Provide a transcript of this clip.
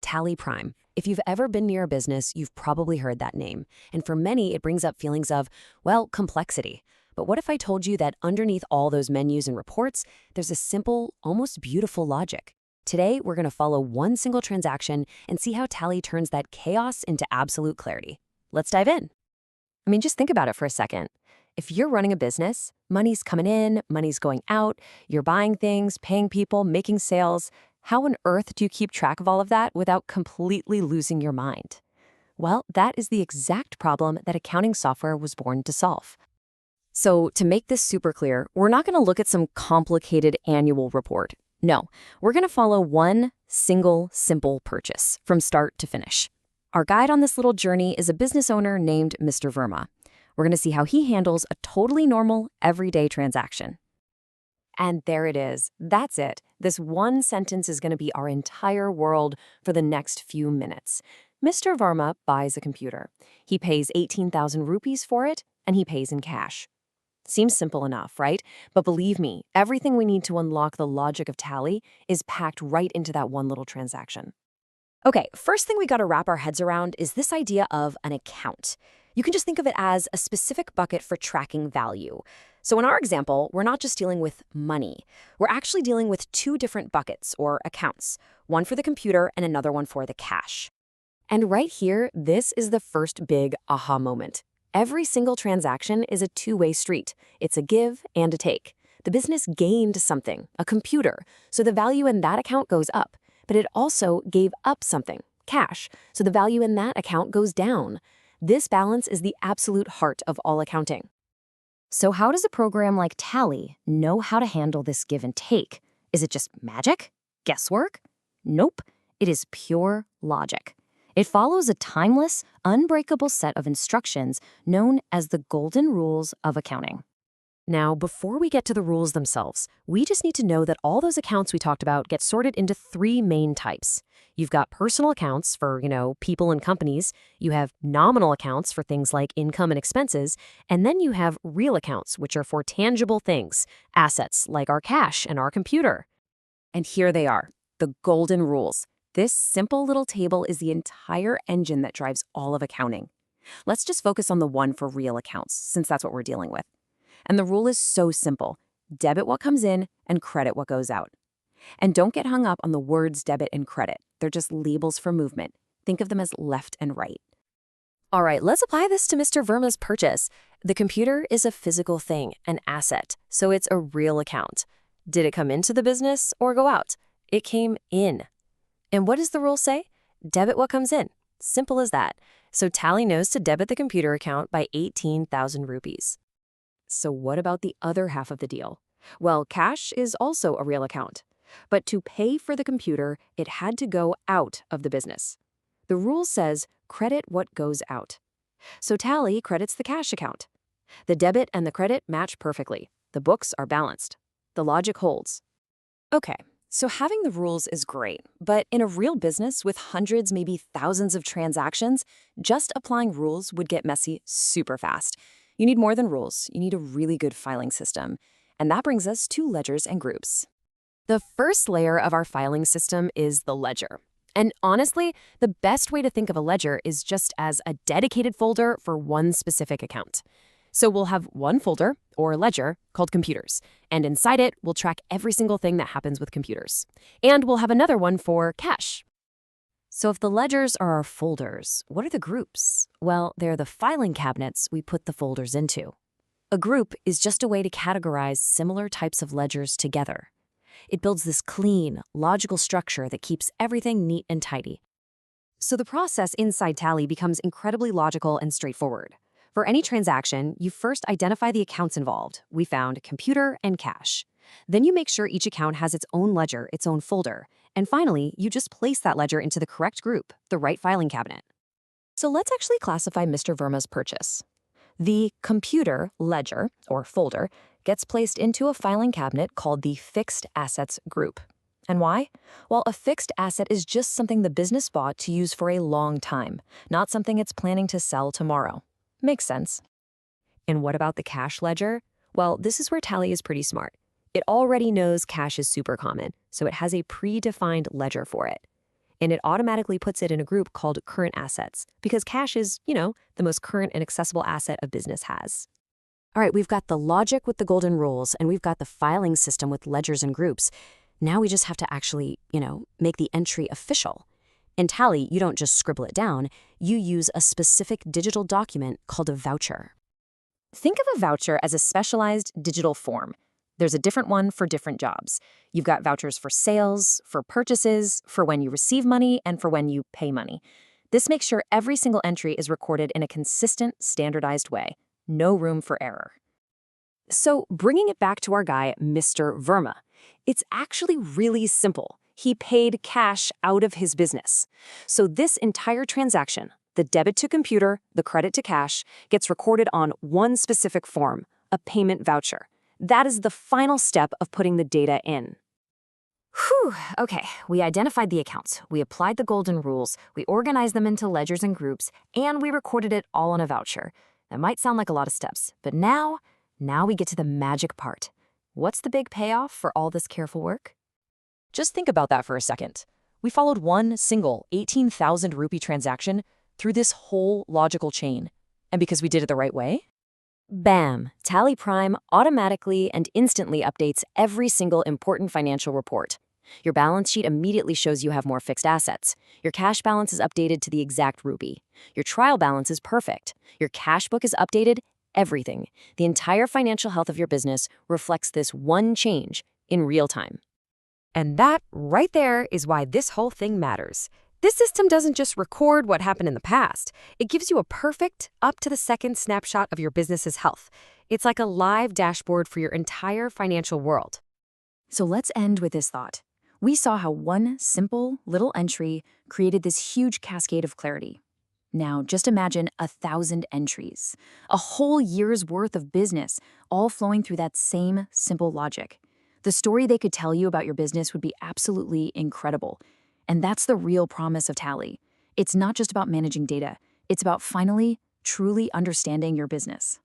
Tally Prime. If you've ever been near a business, you've probably heard that name. And for many, it brings up feelings of, well, complexity. But what if I told you that underneath all those menus and reports, there's a simple, almost beautiful logic? Today, we're going to follow one single transaction and see how Tally turns that chaos into absolute clarity. Let's dive in. Just think about it for a second. If you're running a business, money's coming in, money's going out, you're buying things, paying people, making sales. How on earth do you keep track of all of that without completely losing your mind? Well, that is the exact problem that accounting software was born to solve. So to make this super clear, we're not going to look at some complicated annual report. No, we're going to follow one single, simple purchase from start to finish. Our guide on this little journey is a business owner named Mr. Verma. We're going to see how he handles a totally normal, everyday transaction. And there it is. That's it. This one sentence is going to be our entire world for the next few minutes. Mr. Verma buys a computer. He pays 18,000 rupees for it, and he pays in cash. Seems simple enough, right? But believe me, everything we need to unlock the logic of Tally is packed right into that one little transaction. Okay, first thing we got to wrap our heads around is this idea of an account. You can just think of it as a specific bucket for tracking value. So in our example, we're not just dealing with money. We're actually dealing with two different buckets or accounts, one for the computer and another one for the cash. And right here, this is the first big aha moment. Every single transaction is a two-way street. It's a give and a take. The business gained something, a computer, so the value in that account goes up. But it also gave up something, cash, so the value in that account goes down. This balance is the absolute heart of all accounting. So how does a program like Tally know how to handle this give and take? Is it just magic? Guesswork? Nope. It is pure logic. It follows a timeless, unbreakable set of instructions known as the golden rules of accounting. Now, before we get to the rules themselves, we just need to know that all those accounts we talked about get sorted into three main types. You've got personal accounts for, people and companies. You have nominal accounts for things like income and expenses. And then you have real accounts, which are for tangible things, assets like our cash and our computer. And here they are, the golden rules. This simple little table is the entire engine that drives all of accounting. Let's just focus on the one for real accounts, since that's what we're dealing with. And the rule is so simple. Debit what comes in and credit what goes out. And don't get hung up on the words debit and credit. They're just labels for movement. Think of them as left and right. All right, let's apply this to Mr. Verma's purchase. The computer is a physical thing, an asset, so it's a real account. Did it come into the business or go out? It came in. And what does the rule say? Debit what comes in. Simple as that. So Tally knows to debit the computer account by 18,000 rupees. So what about the other half of the deal? Well, cash is also a real account. But to pay for the computer, it had to go out of the business. The rule says credit what goes out. So Tally credits the cash account. The debit and the credit match perfectly. The books are balanced. The logic holds. Okay, so having the rules is great, but in a real business with hundreds, maybe thousands of transactions, just applying rules would get messy super fast. You need more than rules. You need a really good filing system. And that brings us to ledgers and groups. The first layer of our filing system is the ledger. And honestly, the best way to think of a ledger is just as a dedicated folder for one specific account. So we'll have one folder, or ledger, called computers. And inside it, we'll track every single thing that happens with computers. And we'll have another one for cash. So if the ledgers are our folders, what are the groups? Well, they're the filing cabinets we put the folders into. A group is just a way to categorize similar types of ledgers together. It builds this clean, logical structure that keeps everything neat and tidy. So the process inside Tally becomes incredibly logical and straightforward. For any transaction, you first identify the accounts involved. We found computer and cash. Then you make sure each account has its own ledger, its own folder. And finally, you just place that ledger into the correct group, the right filing cabinet. So let's actually classify Mr. Verma's purchase. The computer ledger, or folder, gets placed into a filing cabinet called the fixed assets group. And why? Well, a fixed asset is just something the business bought to use for a long time, not something it's planning to sell tomorrow. Makes sense. And what about the cash ledger? Well, this is where Tally is pretty smart. It already knows cash is super common, so it has a predefined ledger for it. and it automatically puts it in a group called current assets because cash is, the most current and accessible asset a business has. All right, we've got the logic with the golden rules, and we've got the filing system with ledgers and groups. Now we just have to actually, make the entry official. In Tally, you don't just scribble it down, you use a specific digital document called a voucher. Think of a voucher as a specialized digital form. There's a different one for different jobs. You've got vouchers for sales, for purchases, for when you receive money, and for when you pay money. This makes sure every single entry is recorded in a consistent, standardized way. No room for error. So, bringing it back to our guy, Mr. Verma, it's actually really simple. He paid cash out of his business. So this entire transaction, the debit to computer, the credit to cash, gets recorded on one specific form, a payment voucher. That is the final step of putting the data in. Whew, okay, we identified the accounts, we applied the golden rules, we organized them into ledgers and groups, and we recorded it all on a voucher. That might sound like a lot of steps, but now we get to the magic part. What's the big payoff for all this careful work? Just think about that for a second. We followed one single 18,000 rupee transaction through this whole logical chain. And because we did it the right way, bam, Tally Prime automatically and instantly updates every single important financial report. Your balance sheet immediately shows you have more fixed assets. Your cash balance is updated to the exact rupee. Your trial balance is perfect. Your cash book is updated. Everything. The entire financial health of your business reflects this one change in real time. And that right there is why this whole thing matters. This system doesn't just record what happened in the past. It gives you a perfect, up-to-the-second snapshot of your business's health. It's like a live dashboard for your entire financial world. So let's end with this thought. We saw how one simple little entry created this huge cascade of clarity. Now, just imagine 1,000 entries, a whole year's worth of business, all flowing through that same simple logic. The story they could tell you about your business would be absolutely incredible. And that's the real promise of Tally. It's not just about managing data. It's about finally, truly understanding your business.